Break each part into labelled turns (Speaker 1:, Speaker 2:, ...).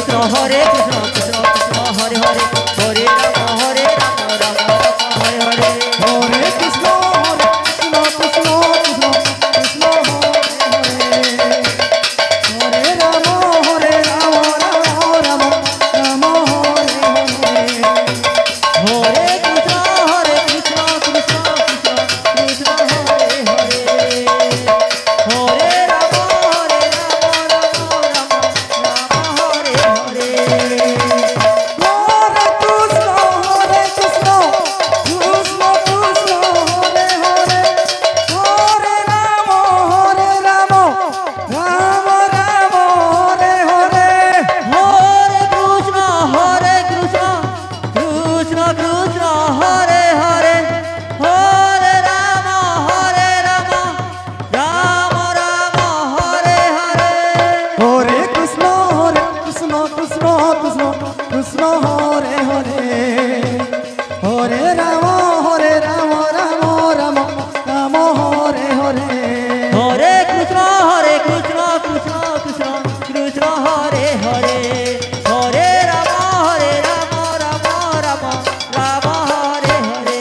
Speaker 1: Krishna Hare Krishna Krishna Krishna Hare Hare Hare Ram Ram Ram Hare Hare
Speaker 2: Hare Krishna Krishna Krishna Krishna Hare Ram Ram Ram Ram Hare Hare
Speaker 1: Hare Krishna Hare Krishna Krishna Krishna Krishna Hare Hare Hare Ram Ram Hare Hare Hare Krishna Hare Krishna Krishna Krishna Hare Hare Hare Ram Ram Ram Hare Hare
Speaker 2: Hare Krishna Krishna Krishna Krishna Hare Hare Hare Ram Ram Ram Ram Hare Hare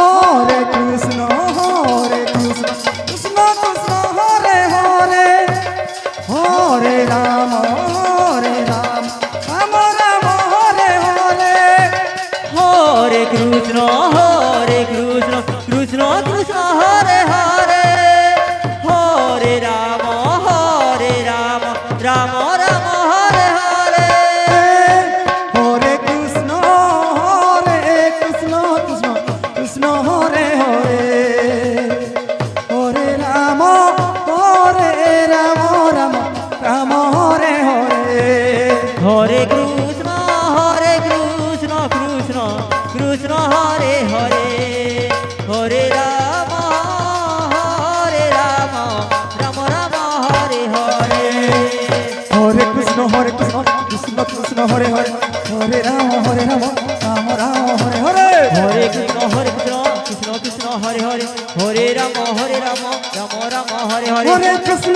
Speaker 1: Hare Krishna Krishna Krishna Krishna Hare Hare Hare Ram Ram Ram Ram Hare Hare
Speaker 2: Hare Krishna Krishna Krishna Hare Hare Hare Ram Ram Ram Hare Hare
Speaker 1: Hare Krishna Krishna Krishna Hare Hare Hare Ram Ram Ram Hare Hare
Speaker 2: Hare Krishna Krishna Krishna Hare Hare Hare Ram Ram Ram Hare Hare
Speaker 1: Hare Krishna Krishna Krishna Hare Hare Hare Ram Ram Ram Hare Hare
Speaker 2: Hare Krishna Krishna Krishna Hare Hare Hare Ram Ram Ram Hare Hare
Speaker 1: Hare Krishna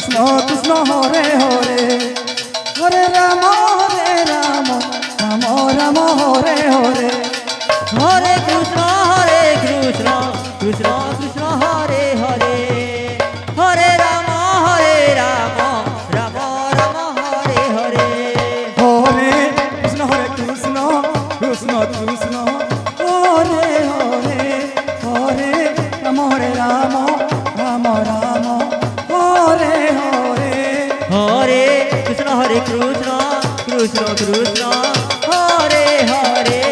Speaker 1: Krishna Krishna Hare Hare Hare Ram Ram Ram Hare Hare
Speaker 2: Hare Krishna Krishna Krishna Hare Hare Hare Ram Ram Ram Hare Hare
Speaker 1: Hare Krishna Krishna Krishna Hare Hare Hare Ram Ram Ram Hare Hare
Speaker 2: Hare Krishna Krishna Krishna Hare Hare Hare Ram Ram Ram Hare Hare
Speaker 1: Hare Krishna Krishna Krishna Hare Hare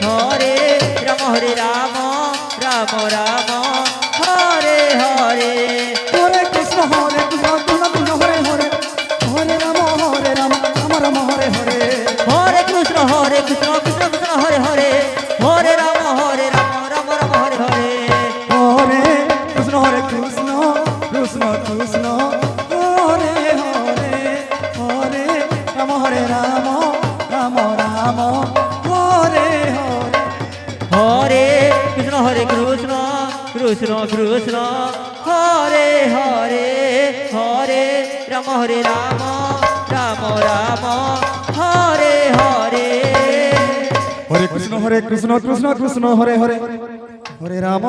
Speaker 1: Hare Ram Ram Ram Hare Hare
Speaker 2: Hare Krishna Krishna Krishna Hare Hare Hare Ram Ram Hare Hare
Speaker 1: Hare Krishna Krishna Krishna Hare Hare Hare Ram Ram Hare Hare
Speaker 2: Hare Krishna Krishna Krishna Hare Hare Hare Ram Ram Ram Hare Hare
Speaker 1: Hare Krishna Krishna Krishna Hare Hare Hare Ram Ram Ram Hare Hare
Speaker 2: Hare Krishna Krishna Krishna Hare Hare Hare Ram